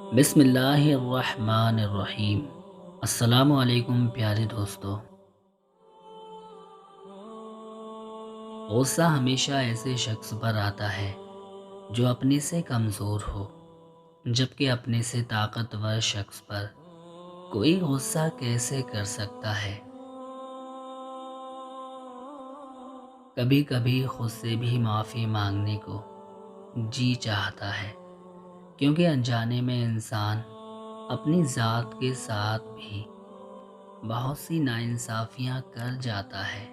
بسم اللہ الرحمن الرحیم۔ السلام علیکم پیارے دوستو۔ غصہ ہمیشہ ایسے شخص پر آتا ہے جو اپنے سے کمزور ہو، جبکہ اپنے سے طاقتور شخص پر کوئی غصہ کیسے کر سکتا ہے۔ کبھی کبھی خود سے بھی معافی مانگنے کو جی چاہتا ہے، کیونکہ انجانے میں انسان اپنی ذات کے ساتھ بھی بہت سی ناانصافیاں کر جاتا ہے۔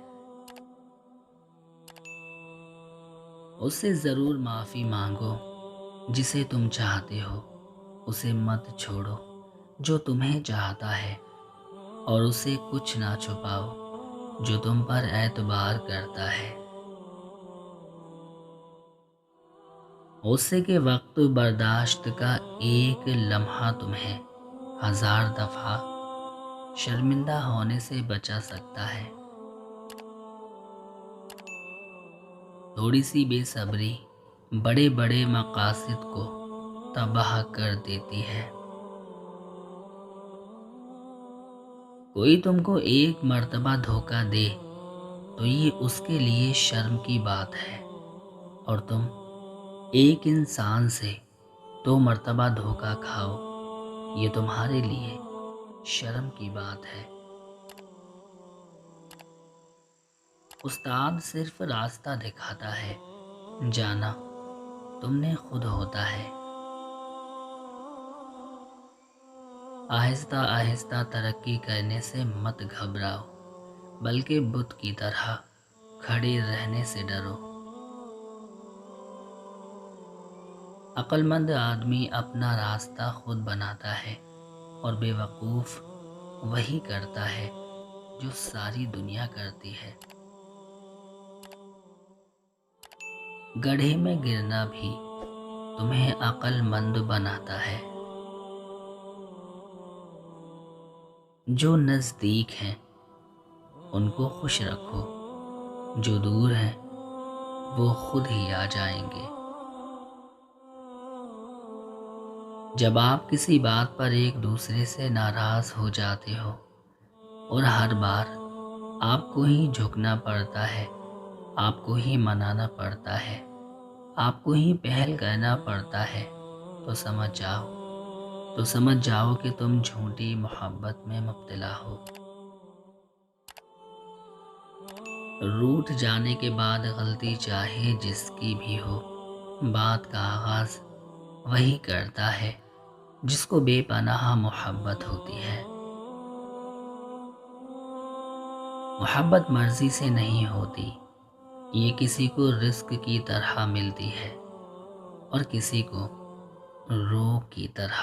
اس سے ضرور معافی مانگو جسے تم چاہتے ہو، اسے مت چھوڑو جو تمہیں چاہتا ہے، اور اسے کچھ نہ چھپاؤ جو تم پر اعتبار کرتا ہے۔ غصے کے وقت برداشت کا ایک لمحہ تمہیں 1000 دفعہ شرمندہ ہونے سے بچا سکتا ہے۔ تھوڑی سی بے صبری بڑے بڑے مقاصد کو تباہ کر دیتی ہے۔ کوئی تم کو ایک مرتبہ دھوکہ دے تو یہ اس کے لیے شرم کی بات ہے، اور تم ایک انسان سے 2 مرتبہ دھوکہ کھاؤ، یہ تمہارے لیے شرم کی بات ہے۔ استاد صرف راستہ دکھاتا ہے، جانا تم نے خود ہوتا ہے۔ آہستہ آہستہ ترقی کرنے سے مت گھبراؤ، بلکہ بت کی طرح کھڑے رہنے سے ڈرو۔ عقل مند آدمی اپنا راستہ خود بناتا ہے، اور بے وقوف وہی کرتا ہے جو ساری دنیا کرتی ہے۔ گڑھے میں گرنا بھی تمہیں عقل مند بناتا ہے۔ جو نزدیک ہیں ان کو خوش رکھو، جو دور ہیں وہ خود ہی آ جائیں گے۔ جب آپ کسی بات پر ایک دوسرے سے ناراض ہو جاتے ہو، اور ہر بار آپ کو ہی جھکنا پڑتا ہے، آپ کو ہی منانا پڑتا ہے، آپ کو ہی پہل کرنا پڑتا ہے، تو سمجھ جاؤ کہ تم جھوٹی محبت میں مبتلا ہو۔ روٹھ جانے کے بعد غلطی چاہے جس کی بھی ہو، بات کا آغاز وہی کرتا ہے جس کو بے پناہ محبت ہوتی ہے۔ محبت مرضی سے نہیں ہوتی، یہ کسی کو رزق کی طرح ملتی ہے، اور کسی کو روح کی طرح۔